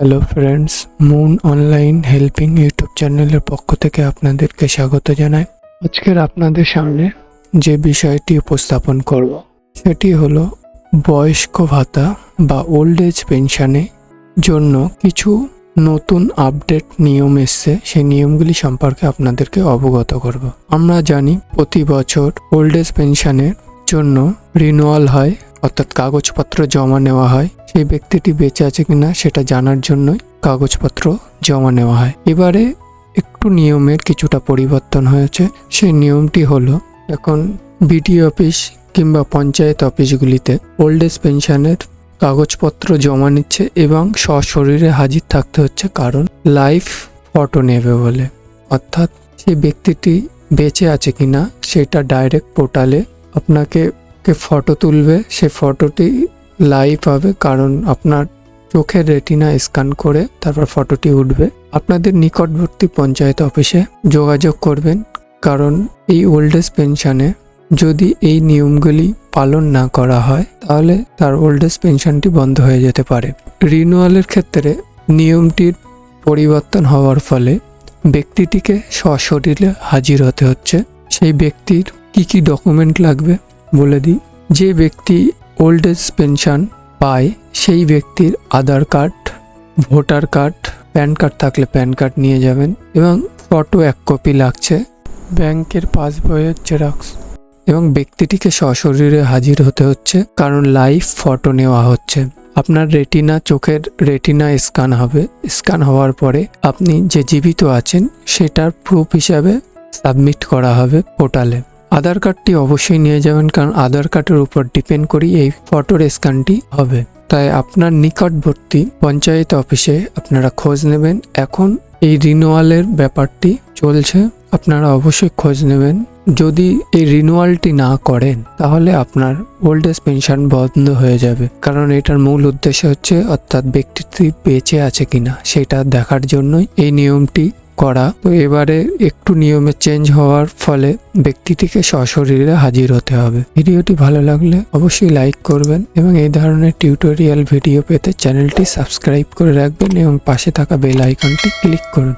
Hello friends, moon online helping YouTube চ্যানেলের পক্ষ থেকে আপনাদেরকে স্বাগত জানাই। আজকের আপনাদের সামনে যে বিষয়টি উপস্থাপন করব সেটি হলো বয়স্ক ভাতা বা ওল্ড এজ পেনশনের জন্য কিছু নতুন আপডেট নিয়ম এসছে। সেই নিয়মগুলি সম্পর্কে আপনাদেরকে অবগত করব। আমরা জানি প্রতি বছর ওল্ড এজ পেনশনের জন্য রিনিউয়াল হয়, অর্থাৎ কাগজপত্র জমা নেওয়া হয়। সেই ব্যক্তিটি বেঁচে আছে কিনা সেটা জানার জন্যই কাগজপত্র জমা নেওয়া হয়। এবারে একটু নিয়মের কিছুটা পরিবর্তন হয়েছে। সেই নিয়মটি হলো, এখন বিডিও অফিস কিংবা পঞ্চায়েত অফিসগুলিতে ওল্ড এজ পেনশনের কাগজপত্র জমা নিচ্ছে এবং সশরীরে হাজির থাকতে হচ্ছে, কারণ লাইভ ফটো নেবে বলে। অর্থাৎ সেই ব্যক্তিটি বেঁচে আছে কিনা সেটা ডাইরেক্ট পোর্টালে আপনাকে ফটো তুলবে, সে ফটোটি লাইভ হবে, কারণ আপনার চোখের রেটিনা স্ক্যান করে তারপর ফটোটি উঠবে। আপনাদের নিকটবর্তী পঞ্চায়েত অফিসে যোগাযোগ করবেন, কারণ এই ওল্ড এজ পেনশনে যদি এই নিয়মগুলি পালন না করা হয় তাহলে তার ওল্ড এজ পেনশনটি বন্ধ হয়ে যেতে পারে। রিনিউয়ালের ক্ষেত্রে নিয়মটির পরিবর্তন হওয়ার ফলে ব্যক্তিটিকে সশরীরে হাজির হতে হচ্ছে। সেই ব্যক্তির কি ডকুমেন্ট লাগবে বলে দিই। যে ব্যক্তি ওল্ড এজ পেনশন পায় সেই ব্যক্তির Aadhaar card, voter card, PAN card থাকলে প্যান কার্ড নিয়ে যাবেন এবং ফটো 1 কপি লাগছে, ব্যাংকের পাসবইয়ের জেরক্স, এবং ব্যক্তিটিকে সশরীরে হাজির হতে হচ্ছে, কারণ লাইভ ফটো নেওয়া হচ্ছে। আপনার চোখের রেটিনা স্ক্যান হবে। স্ক্যান হওয়ার পরে আপনি যে জীবিত আছেন সেটার প্রুফ হিসাবে সাবমিট করা হবে পোর্টালে। আধার কার্ডটি অবশ্যই নিয়ে যাবেন, কারণ আধার কার্ডের উপর ডিপেন্ড করি এই ফটোর স্ক্যানটি হবে। তাই আপনার নিকটবর্তী পঞ্চায়েত অফিসে আপনারা খোঁজ নেবেন। এখন এই রিনিউয়ালের ব্যাপারটি চলছে, আপনারা অবশ্যই খোঁজ নেবেন। যদি এই রিনিউয়ালটি না করেন তাহলে আপনার ওল্ড এজ পেনশন বন্ধ হয়ে যাবে, কারণ এটার মূল উদ্দেশ্য হচ্ছে অর্থাৎ ব্যক্তিটি বেঁচে আছে কিনা সেটা দেখার জন্যই এই নিয়মটি করা। তো এবারে একটু নিয়মে চেঞ্জ হওয়ার ফলে ব্যক্তিটিকে সশরীরে হাজির হতে হবে। ভিডিওটি ভালো লাগলে অবশ্যই লাইক করবেন এবং এই ধরনের টিউটোরিয়াল ভিডিও পেতে চ্যানেলটি সাবস্ক্রাইব করে রাখবেন এবং পাশে থাকা বেল আইকনটি ক্লিক করুন।